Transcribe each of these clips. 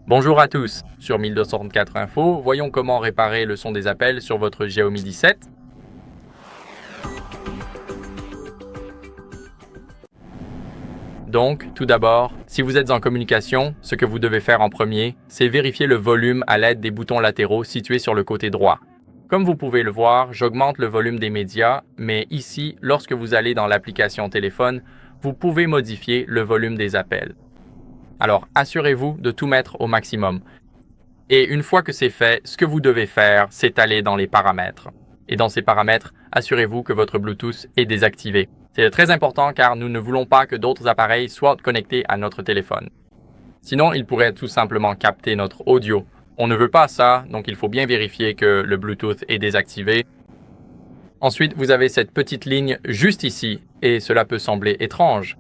Bonjour à tous, sur 1234 Info, voyons comment réparer le son des appels sur votre Xiaomi 17. Donc, tout d'abord, si vous êtes en communication, ce que vous devez faire en premier, c'est vérifier le volume à l'aide des boutons latéraux situés sur le côté droit. Comme vous pouvez le voir, j'augmente le volume des médias, mais ici, lorsque vous allez dans l'application téléphone, vous pouvez modifier le volume des appels. Alors, assurez-vous de tout mettre au maximum. Et une fois que c'est fait, ce que vous devez faire, c'est aller dans les paramètres. Et dans ces paramètres, assurez-vous que votre Bluetooth est désactivé. C'est très important car nous ne voulons pas que d'autres appareils soient connectés à notre téléphone. Sinon, ils pourraient tout simplement capter notre audio. On ne veut pas ça, donc il faut bien vérifier que le Bluetooth est désactivé. Ensuite, vous avez cette petite ligne juste ici, et cela peut sembler étrange.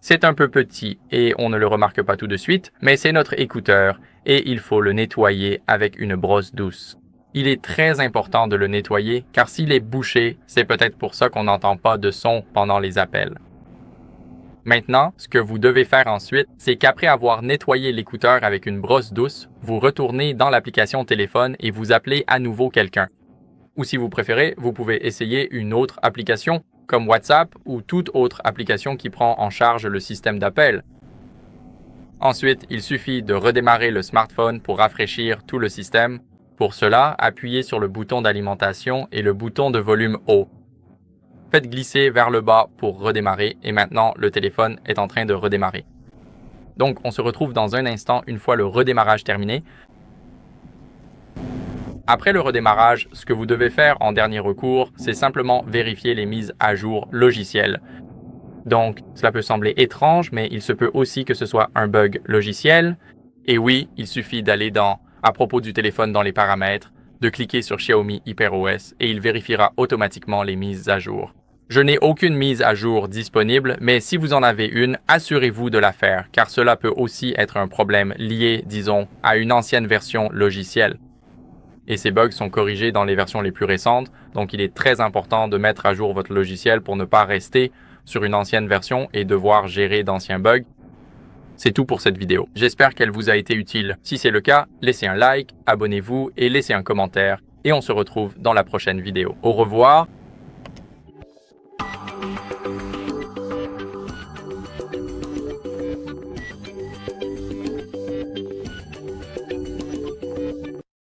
C'est un peu petit et on ne le remarque pas tout de suite, mais c'est notre écouteur et il faut le nettoyer avec une brosse douce. Il est très important de le nettoyer car s'il est bouché, c'est peut-être pour ça qu'on n'entend pas de son pendant les appels. Maintenant, ce que vous devez faire ensuite, c'est qu'après avoir nettoyé l'écouteur avec une brosse douce, vous retournez dans l'application téléphone et vous appelez à nouveau quelqu'un. Ou si vous préférez, vous pouvez essayer une autre application comme WhatsApp ou toute autre application qui prend en charge le système d'appel. Ensuite, il suffit de redémarrer le smartphone pour rafraîchir tout le système. Pour cela, appuyez sur le bouton d'alimentation et le bouton de volume haut. Faites glisser vers le bas pour redémarrer et maintenant le téléphone est en train de redémarrer. Donc, on se retrouve dans un instant une fois le redémarrage terminé. Après le redémarrage, ce que vous devez faire en dernier recours, c'est simplement vérifier les mises à jour logicielles. Donc, cela peut sembler étrange, mais il se peut aussi que ce soit un bug logiciel. Et oui, il suffit d'aller à propos du téléphone dans les paramètres, de cliquer sur Xiaomi HyperOS et il vérifiera automatiquement les mises à jour. Je n'ai aucune mise à jour disponible, mais si vous en avez une, assurez-vous de la faire, car cela peut aussi être un problème lié, disons, à une ancienne version logicielle. Et ces bugs sont corrigés dans les versions les plus récentes, donc il est très important de mettre à jour votre logiciel pour ne pas rester sur une ancienne version et devoir gérer d'anciens bugs. C'est tout pour cette vidéo. J'espère qu'elle vous a été utile. Si c'est le cas, laissez un like, abonnez-vous et laissez un commentaire. Et on se retrouve dans la prochaine vidéo. Au revoir.